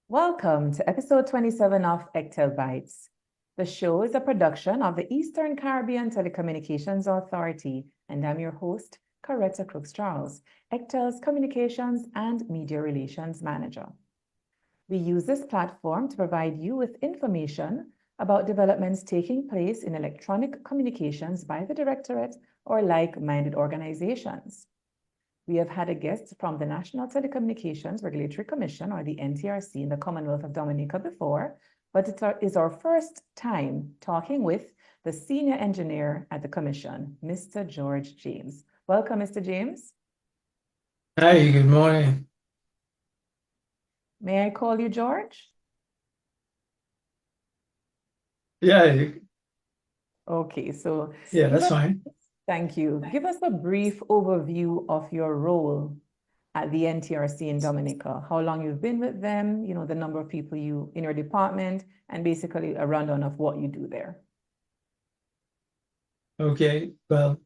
Welcome to episode 27 of ECTEL Bytes. The show is a production of the Eastern Caribbean Telecommunications Authority, and I'm your host, Coretta Crooks-Charles, ECTEL's Communications and Media Relations Manager. We use this platform to provide you with information about developments taking place in electronic communications by the Directorate or like-minded organizations. We have had a guest from the National Telecommunications Regulatory Commission, or the NTRC, in the Commonwealth of Dominica before, but it is our first time talking with the senior engineer at the Commission, Mr. George James. Welcome, Mr. James. Hi, good morning. May I call you George? Yeah, Okay, so that's fine. thank you. Give us a brief overview of your role at the NTRC in Dominica, how long you've been with them, the number of people in your department, and basically a rundown of what you do there. Okay, well,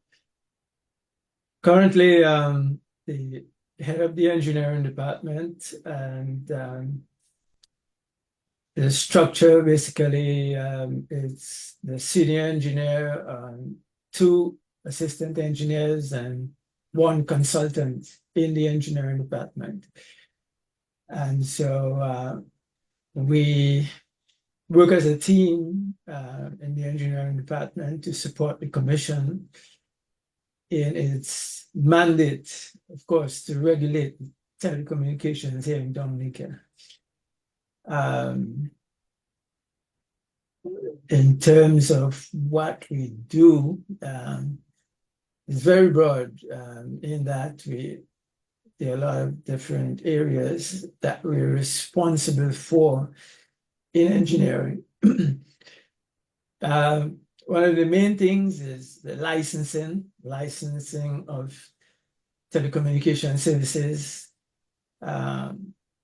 currently the head of the engineering department, and the structure basically is the senior engineer, two assistant engineers, and one consultant in the engineering department. And so we work as a team in the engineering department to support the commission in its mandate, of course, to regulate telecommunications here in Dominica. In terms of what we do, it's very broad in that there are a lot of different areas that we're responsible for in engineering. One of the main things is the licensing of telecommunication services,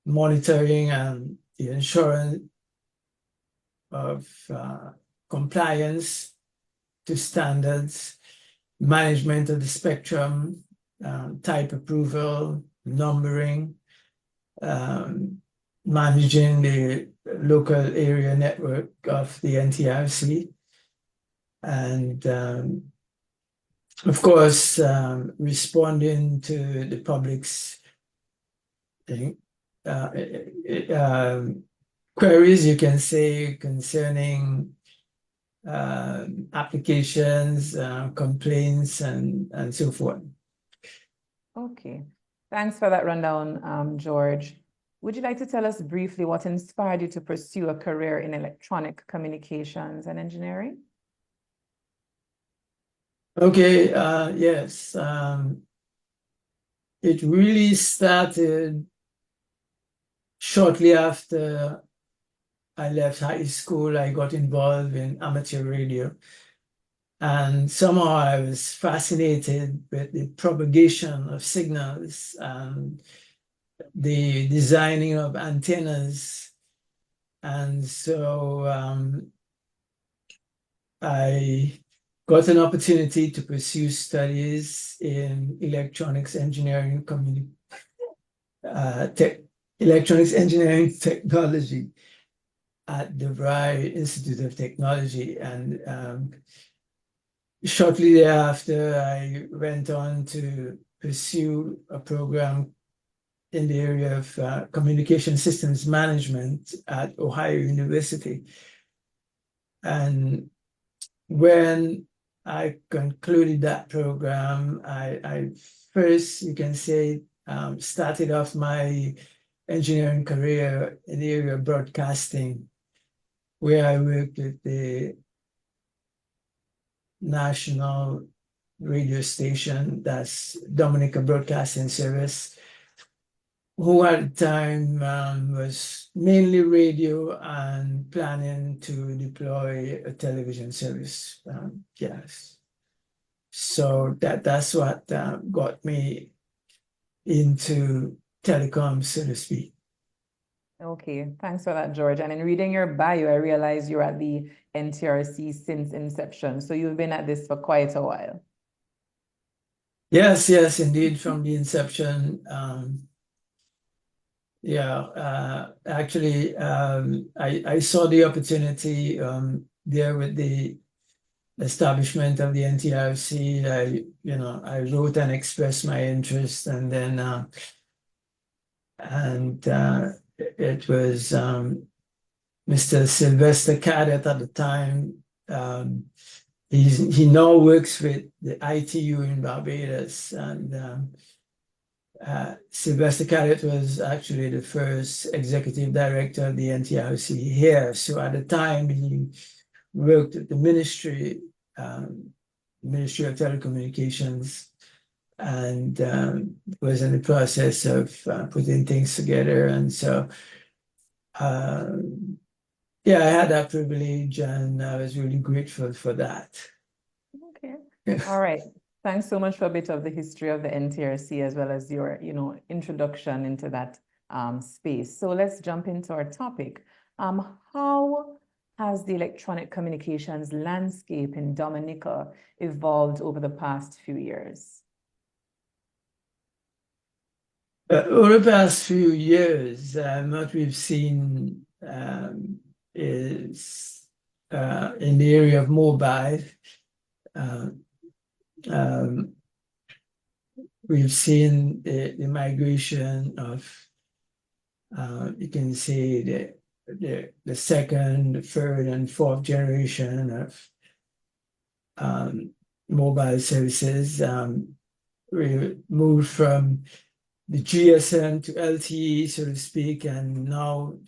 monitoring and the ensuring of compliance to standards, management of the spectrum, type approval, numbering, managing the local area network of the NTRC, and of course responding to the public's queries, you can say, concerning applications, complaints, and so forth. Okay, thanks for that rundown, George. Would you like to tell us briefly what inspired you to pursue a career in electronic communications and engineering? Okay, yes. It really started shortly after I left high school. I got involved in amateur radio, and somehow I was fascinated with the propagation of signals and the designing of antennas. And so I got an opportunity to pursue studies in electronics engineering technology at the DeVry Institute of Technology. And shortly thereafter, I went on to pursue a program in the area of communication systems management at Ohio University. And when I concluded that program, I first, you can say, started off my engineering career in the area of broadcasting, where I worked with the national radio station, that's Dominica Broadcasting Service, who at the time was mainly radio and planning to deploy a television service. Yes. So that's what got me into telecom, so to speak. Okay, thanks for that, George. And in reading your bio, I realized you're at the NTRC since inception. So you've been at this for quite a while. Yes, indeed, from the inception. Yeah, actually, I saw the opportunity there with the establishment of the NTRC. I wrote and expressed my interest, and then it was Mr. Sylvester Cadet at the time. He now works with the ITU in Barbados, and Sylvester Cadet was actually the first executive director of the NTRC here. So at the time, he worked at the Ministry of Telecommunications, and was in the process of putting things together. And so, yeah, I had that privilege, and I was really grateful for that. Okay. All right. Thanks so much for a bit of the history of the NTRC as well as your, introduction into that space. So let's jump into our topic. How has the electronic communications landscape in Dominica evolved over the past few years? Over the past few years, what we've seen is in the area of mobile. We've seen the migration of, you can say, the second, third, and fourth generation of mobile services. We moved from the GSM to LTE, so to speak, and now,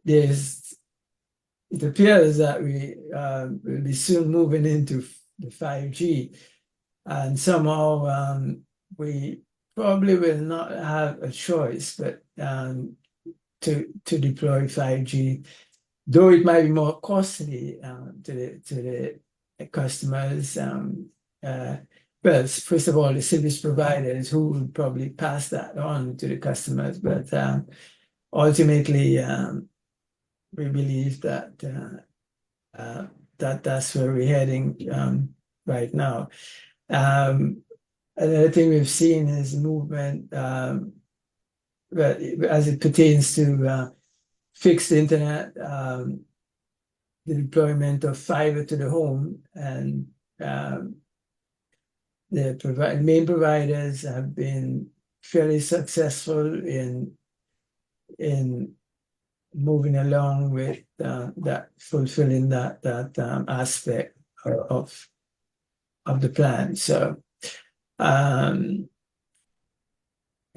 it appears that we will be soon moving into the 5G, and somehow we probably will not have a choice but to deploy 5G, though it might be more costly to the customers. Well, first of all, the service providers who will probably pass that on to the customers, but ultimately, we believe that that's where we're heading right now. Another thing we've seen is movement, as it pertains to fixed internet, the deployment of fiber to the home, and the main providers have been fairly successful in moving along with that, fulfilling that aspect of the plan. So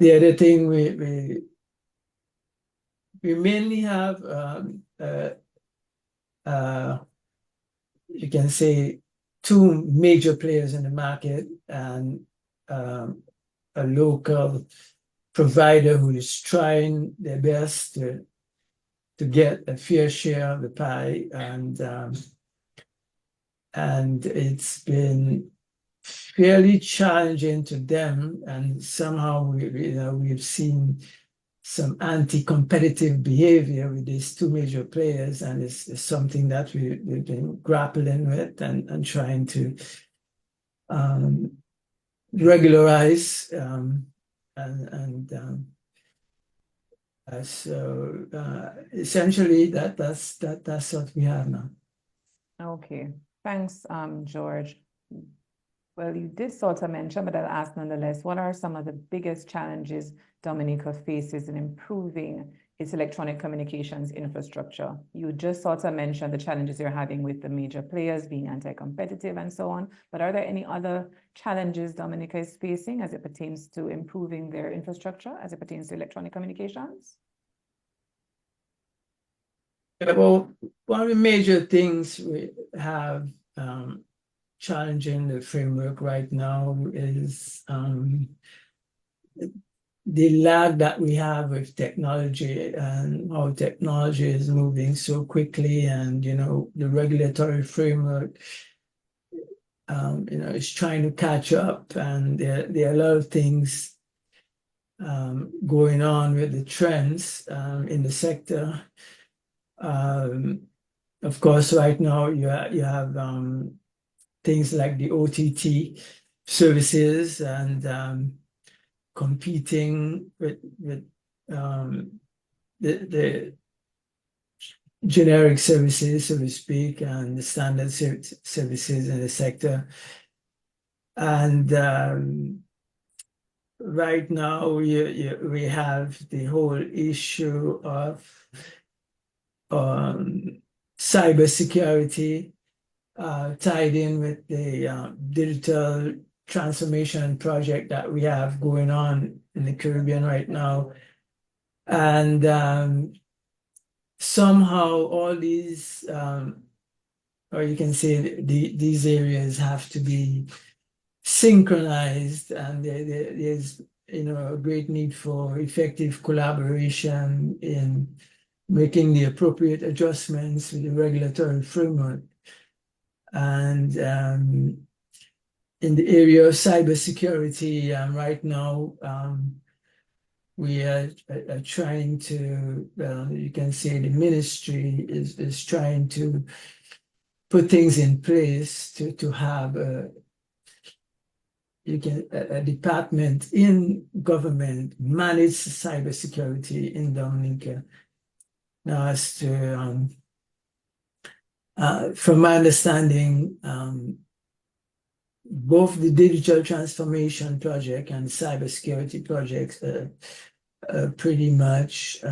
the other thing we mainly have, you can say, two major players in the market, and a local provider who is trying their best to get a fair share of the pie, and it's been fairly challenging to them, and somehow we've seen some anti-competitive behavior with these two major players, and it's something that we've been grappling with and trying to regularize, so essentially that's what we have now. Okay, thanks, George. Well, you did sort of mention, but I'll ask nonetheless, what are some of the biggest challenges Dominica faces in improving its electronic communications infrastructure? You just sort of mentioned the challenges you're having with the major players being anti-competitive and so on, but are there any other challenges Dominica is facing as it pertains to improving their infrastructure, as it pertains to electronic communications? Yeah, well, one of the major things we have challenging the framework right now is the lag that we have with technology, and how technology is moving so quickly, and the regulatory framework is trying to catch up, and there are a lot of things going on with the trends in the sector. Of course, right now you have things like the OTT services, and competing with the generic services, so to speak, and the standard services in the sector. And right now, we have the whole issue of cybersecurity tied in with the digital transformation project that we have going on in the Caribbean right now. And somehow all these, or you can say these areas have to be synchronized, and there's a great need for effective collaboration in making the appropriate adjustments to the regulatory framework. And in the area of cybersecurity, right now, we are trying to, you can say the ministry is trying to put things in place to have a department in government manage cybersecurity in Dominica. Now, as to, from my understanding, both the digital transformation project and cybersecurity projects are pretty much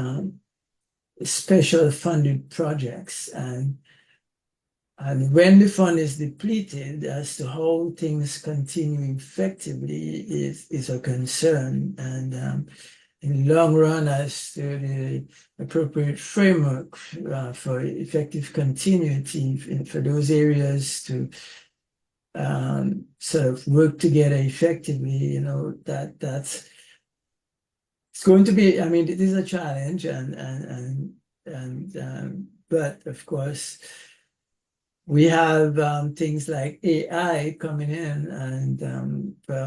special funded projects. And when the fund is depleted, as to how things continue effectively is a concern. And in the long run, as to the appropriate framework for effective continuity for those areas to sort of work together effectively, that's it's going to be, I mean, it is a challenge, but of course, we have things like AI coming in, and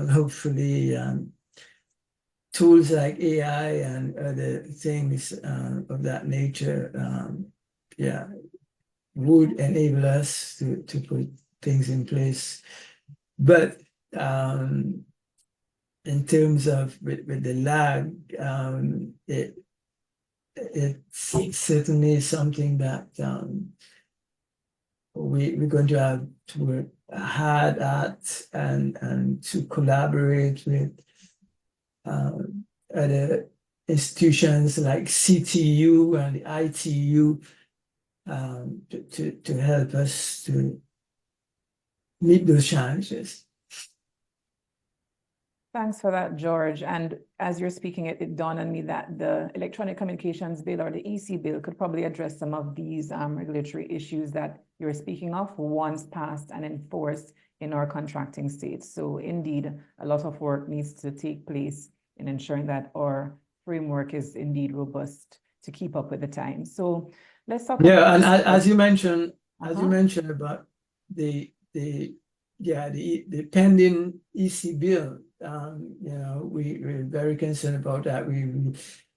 hopefully tools like AI and other things of that nature, would enable us to put things in place. But in terms of with the lag, it's certainly something that we're going to have to work hard at, and to collaborate with other institutions like CTU and the ITU to help us to meet those challenges. Thanks for that, George. And as you're speaking, it dawned on me that the Electronic Communications Bill, or the EC bill, could probably address some of these regulatory issues that you're speaking of once passed and enforced in our contracting states. So indeed, a lot of work needs to take place in ensuring that our framework is indeed robust to keep up with the times. So let's talk about and as you mentioned, about the pending EC bill, we're very concerned about that. We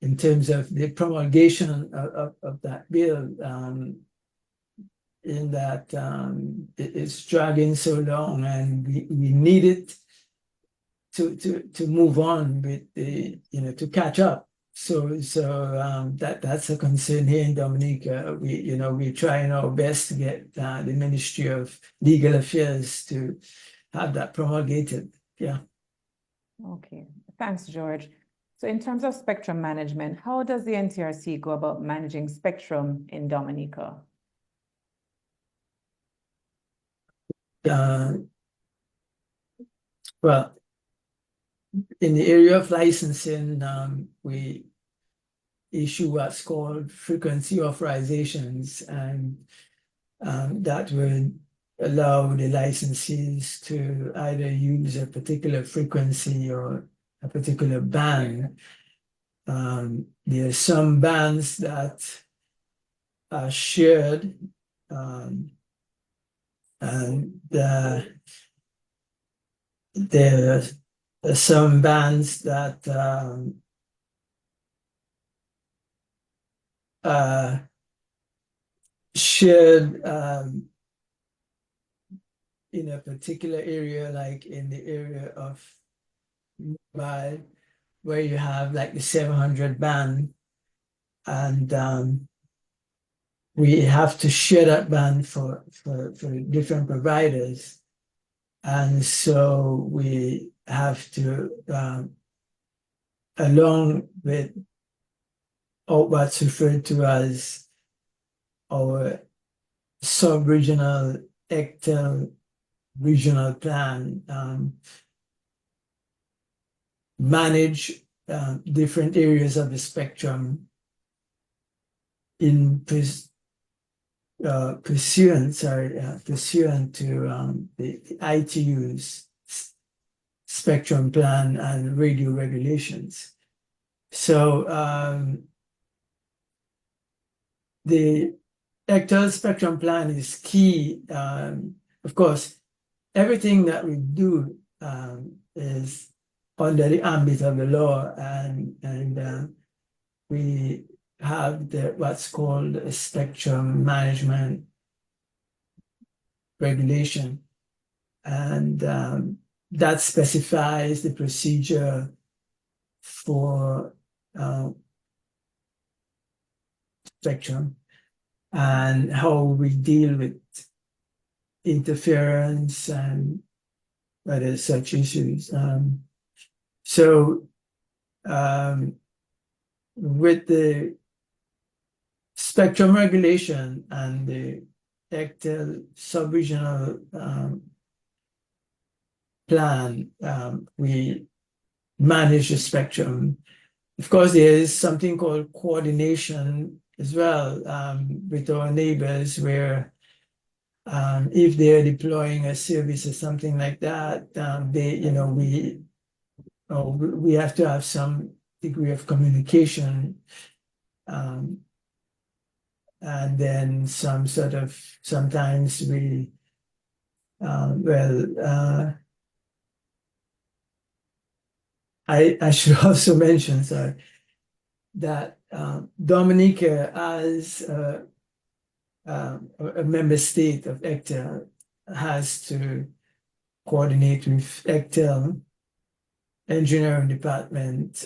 in terms of the promulgation of that bill, in that it's dragging so long, and we need it to move on with the, to catch up. So that's a concern here in Dominica. We're trying our best to get the Ministry of Legal Affairs to have that promulgated. Yeah. Okay, thanks, George. So in terms of spectrum management, how does the NTRC go about managing spectrum in Dominica? Well, in the area of licensing, we issue what's called frequency authorizations, and that would allow the licensees to either use a particular frequency or a particular band. There are some bands that are shared, and there are some bands that shared in a particular area, like in the area of mobile, where you have like the 700 band, and we have to share that band for different providers. And so we have to, along with what's referred to as our sub-regional ECTEL regional plan, manage different areas of the spectrum in pursuant to the ITU's spectrum plan and radio regulations. So the ECTEL spectrum plan is key. Of course, everything that we do is under the ambit of the law, and we have what's called a spectrum management regulation, and that specifies the procedure for spectrum and how we deal with interference and other such issues. With the spectrum regulation and the ECTEL sub-regional plan, we manage the spectrum. Of course, there is something called coordination as well with our neighbors, where if they're deploying a service or something like that, we have to have some degree of communication, and then sometimes we I should also mention, sorry, that Dominica, as a member state of ECTEL, has to coordinate with ECTEL engineering department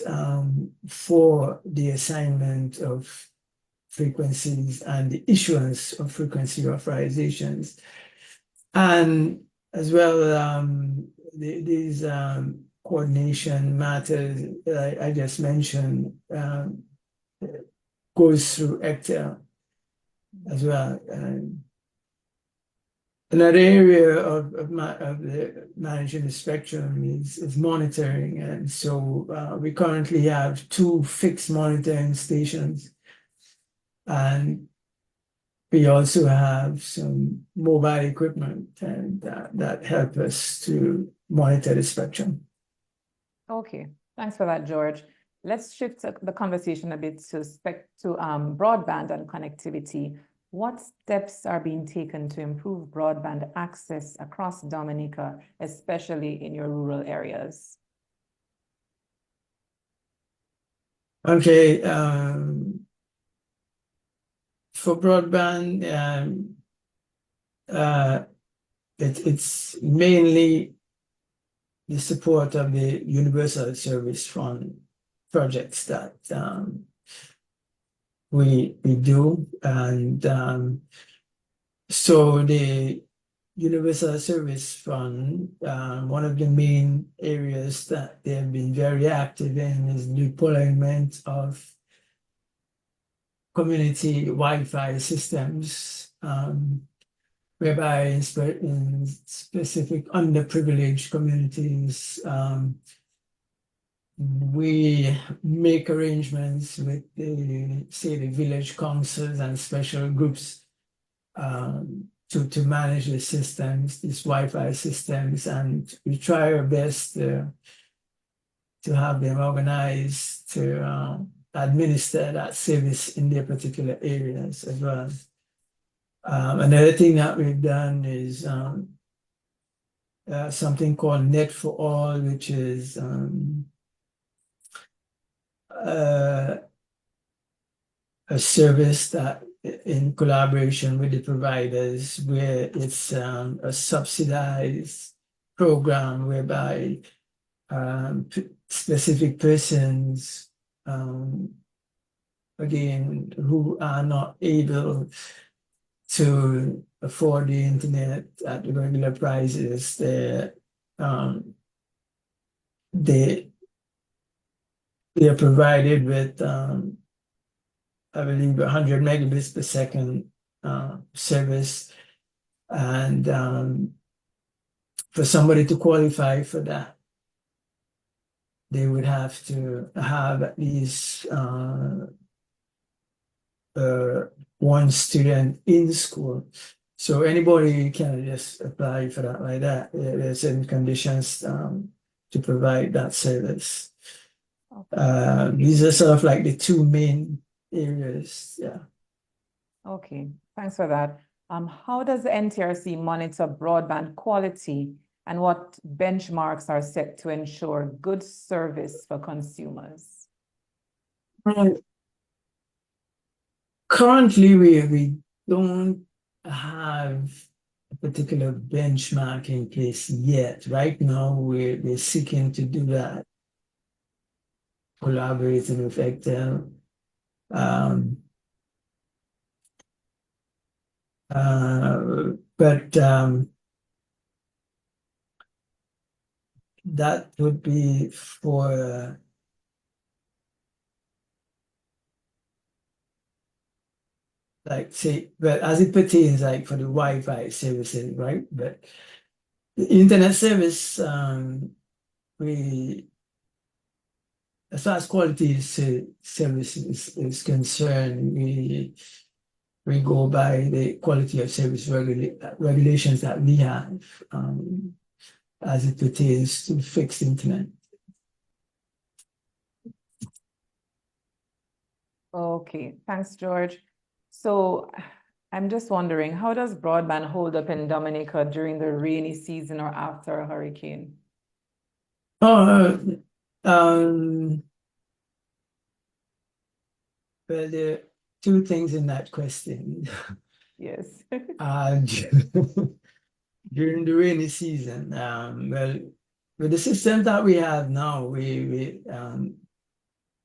for the assignment of frequencies and the issuance of frequency authorizations. And as well, these coordination matters I just mentioned goes through ECTEL as well. Another area of managing the spectrum is monitoring, and so we currently have 2 fixed monitoring stations, and we also have some mobile equipment, and that help us to monitor the spectrum. Okay, thanks for that, George. Let's shift the conversation a bit to broadband and connectivity. What steps are being taken to improve broadband access across Dominica, especially in your rural areas? Okay, for broadband, it's mainly the support of the Universal Service Fund projects that we do, and so the Universal Service Fund, one of the main areas that they have been very active in is deployment of community Wi-Fi systems, whereby in specific underprivileged communities, we make arrangements with the village councils and special groups to manage the systems, these Wi-Fi systems, and we try our best to have them organized to administer that service in their particular areas as well. Another thing that we've done is something called Net for All, which is a service that in collaboration with the providers, where it's a subsidized program whereby specific persons, again, who are not able to afford the internet at the regular prices. They are provided with, I believe, 100 megabits per second service, and for somebody to qualify for that, they would have to have at least one student in school. So anybody can just apply for that like that. There's certain conditions to provide that service. Okay. These are sort of like the two main areas. Yeah. Okay, thanks for that. How does the NTRC monitor broadband quality, and what benchmarks are set to ensure good service for consumers? Currently, we don't have a particular benchmark in place yet. Right now, we're seeking to do that, collaborating with ECTEL. But that would be for like say, but as it pertains like for the Wi-Fi services, right? But the internet service, we, as far as quality service is concerned, we go by the quality of service regulations that we have as it pertains to fixed internet. Okay, thanks, George. So I'm just wondering, how does broadband hold up in Dominica during the rainy season or after a hurricane? Well, there are two things in that question. Yes. During the rainy season, well, with the system that we have now, the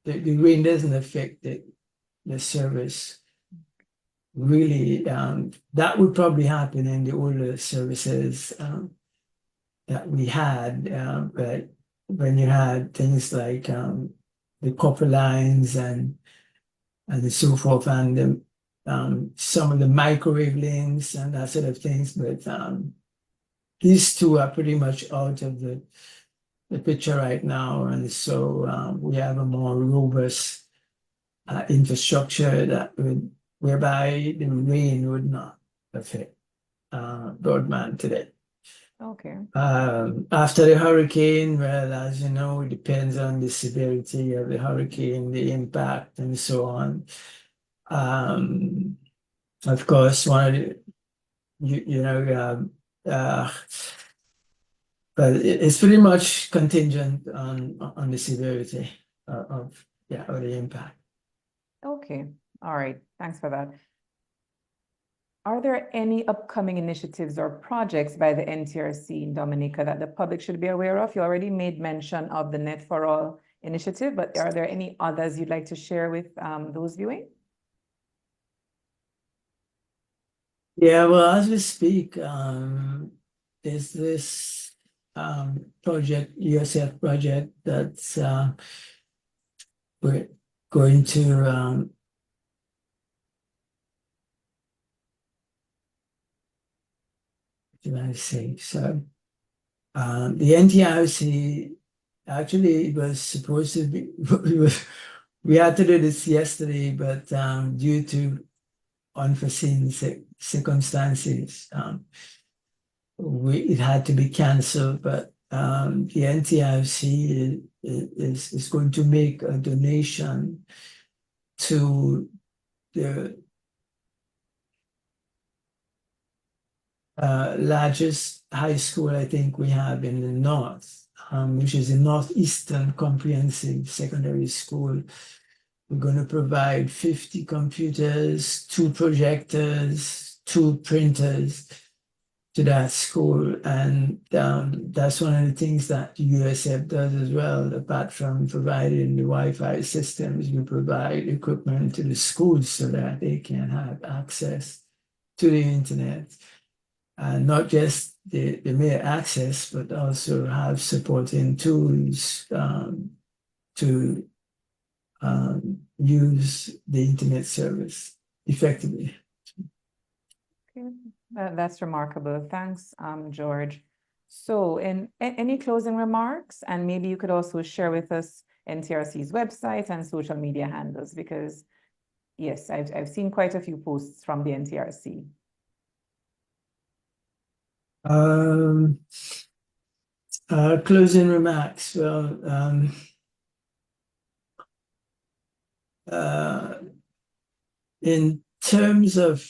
rain doesn't affect the service. Really, that would probably happen in the older services that we had, but when you had things like the copper lines and so forth, and some of the microwave links and that sort of things, but these two are pretty much out of the picture right now, and so we have a more robust infrastructure that whereby the rain would not affect broadband today. Okay. After the hurricane, well, as you know, it depends on the severity of the hurricane, the impact, and so on. Of course, one of the, but it's pretty much contingent on the severity of the impact. Okay. All right. Thanks for that. Are there any upcoming initiatives or projects by the NTRC in Dominica that the public should be aware of? You already made mention of the Net for All initiative, but are there any others you'd like to share with those viewing? Yeah, well, as we speak, there's this project, USF project, that's we're going to what did I say? So the NTRC actually was supposed to be we had to do this yesterday, but due to unforeseen circumstances, it had to be canceled. But the NTRC is going to make a donation to the largest high school I think we have in the north, which is the Northeastern Comprehensive Secondary School. We're going to provide 50 computers, 2 projectors, 2 printers, to that school. And that's one of the things that USF does as well. Apart from providing the Wi-Fi systems, we provide equipment to the schools so that they can have access to the internet. And not just the mere access, but also have supporting tools to use the internet service effectively. Okay, that's remarkable. Thanks, George. So in any closing remarks, and maybe you could also share with us NTRC's website and social media handles, because yes, I've seen quite a few posts from the NTRC. Closing remarks. Well, in terms of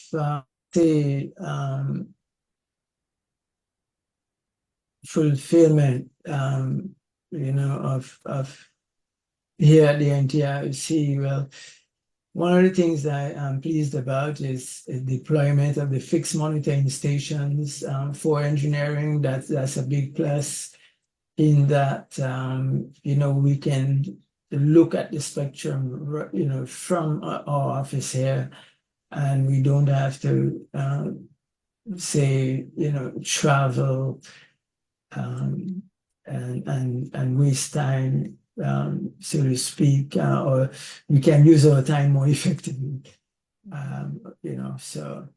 say fulfillment, you know, of here at the NTRC, well, one of the things that I'm pleased about is the deployment of the fixed monitoring stations for engineering. That's a big plus in that, you know, we can look at the spectrum, you know, from our office here, and we don't have to say, you know, travel and waste time, so to speak, or we can use our time more effectively. You know, so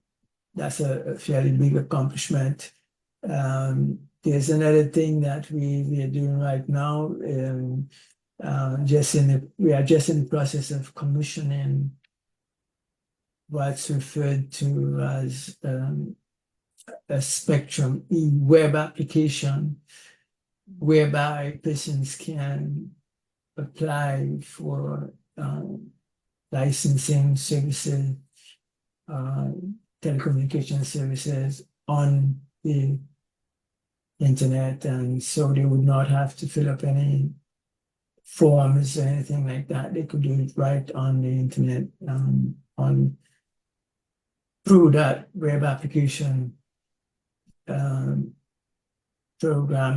that's a fairly big accomplishment. There's another thing that we are doing right now. We are just in the process of commissioning what's referred to as a Spectrum web application, whereby persons can apply for licensing services, telecommunication services on the internet, and so they would not have to fill up any forms or anything like that. They could do it right on the internet, through that web application program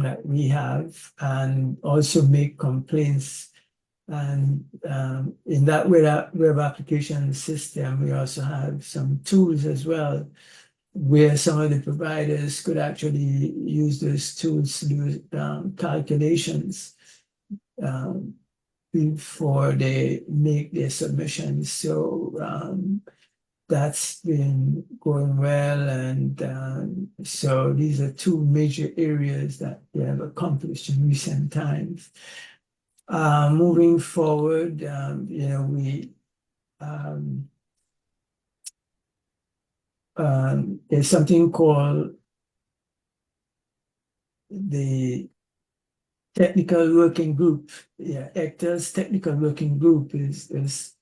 that we have, and also make complaints. And in that web application system, we also have some tools as well, where some of the providers could actually use those tools to do calculations before they make their submissions. So that's been going well, and so these are two major areas that we have accomplished in recent times. Moving forward, you know, there's something called the technical working group. Yeah, ECTEL's technical working group is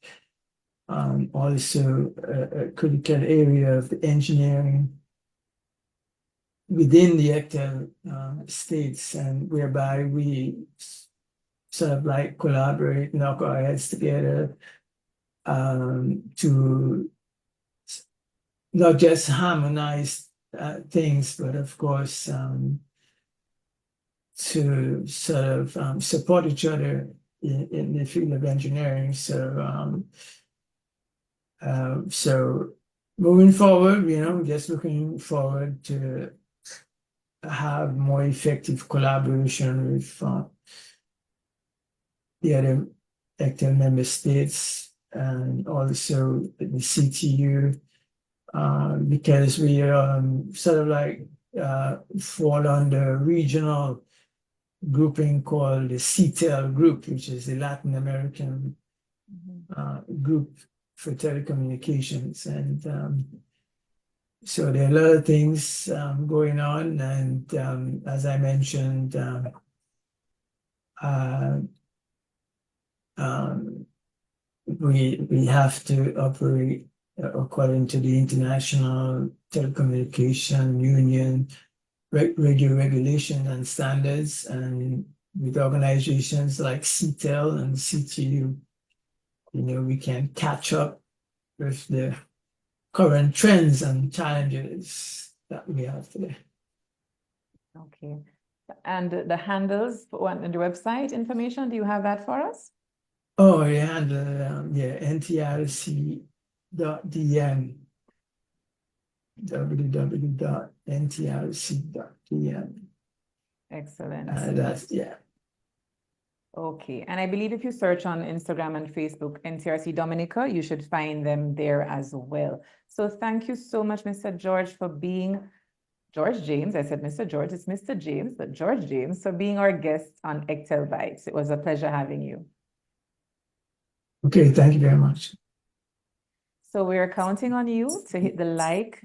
also a critical area of the engineering within the ECTEL states, and whereby we sort of like collaborate, knock our heads together to not just harmonize things, but of course to sort of support each other in the field of engineering. So so moving forward, you know, just looking forward to have more effective collaboration with the other ECTEL member states, and also the CTU, because we sort of like fall under regional grouping called the ECTEL group, which is the Latin American group for telecommunications. And so there are a lot of things going on, and as I mentioned, we have to operate according to the International Telecommunication Union radio regulation and standards, and with organizations like ECTEL and CTU, you know, we can catch up with the current trends and challenges that we have today. Okay. And the handles on the website information, do you have that for us? Oh, yeah, NTRC.dm, www.ntrc.dm. Excellent. Yeah. Okay. And I believe if you search on Instagram and Facebook, NTRC Dominica, you should find them there as well. So thank you so much, Mr. George, for being George James. I said Mr. George, it's Mr. James, but George James, for being our guest on ECTEL Bytes. It was a pleasure having you. Okay, thank you very much. So we're counting on you to hit the like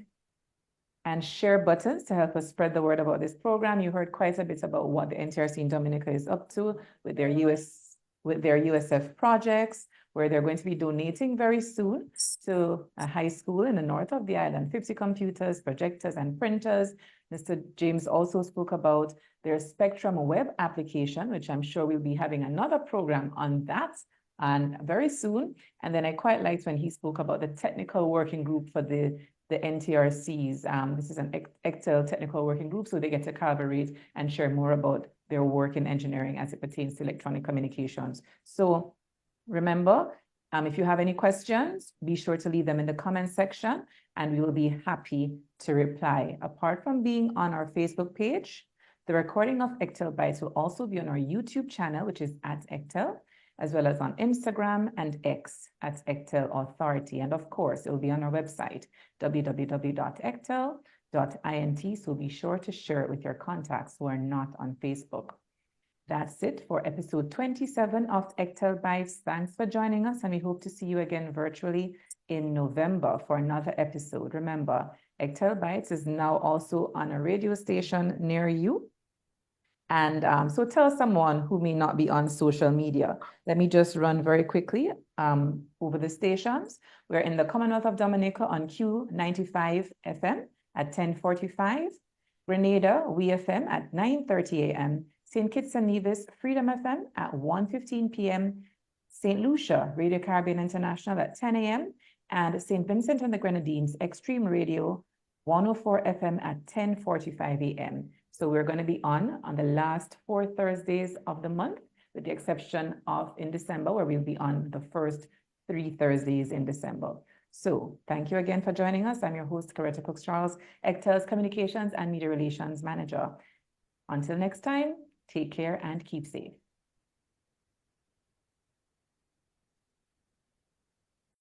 and share buttons to help us spread the word about this program. You heard quite a bit about what the NTRC in Dominica is up to with their USF projects, where they're going to be donating very soon to a high school in the north of the island, 50 computers, projectors, and printers. Mr. James also spoke about their Spectrum web application, which I'm sure we'll be having another program on that and very soon. And then I quite liked when he spoke about the technical working group for the NTRCs. This is an ECTEL technical working group, so they get to collaborate and share more about their work in engineering as it pertains to electronic communications. So remember, if you have any questions, be sure to leave them in the comment section and we will be happy to reply. Apart from being on our Facebook page, the recording of ECTEL Bytes will also be on our YouTube channel, which is at ECTEL, as well as on Instagram and X at ECTEL Authority. And of course, it will be on our website, www.ectel.int. So be sure to share it with your contacts who are not on Facebook. That's it for episode 27 of ECTEL Bytes. Thanks for joining us, and we hope to see you again virtually in November for another episode. Remember, ECTEL Bytes is now also on a radio station near you. And so tell someone who may not be on social media. Let me just run very quickly over the stations. We're in the Commonwealth of Dominica on Q95 FM at 10:45, Grenada, WeFM at 9:30 a.m., St. Kitts and Nevis, Freedom FM at 1:15 p.m., St. Lucia, Radio Caribbean International at 10 a.m., and St. Vincent and the Grenadines, Extreme Radio, 104 FM at 10:45 a.m. So we're going to be on the last 4 Thursdays of the month, with the exception of in December, where we'll be on the first 3 Thursdays in December. So thank you again for joining us. I'm your host, Coretta Cook-Charles, ECTEL's Communications and Media Relations Manager. Until next time, take care and keep safe.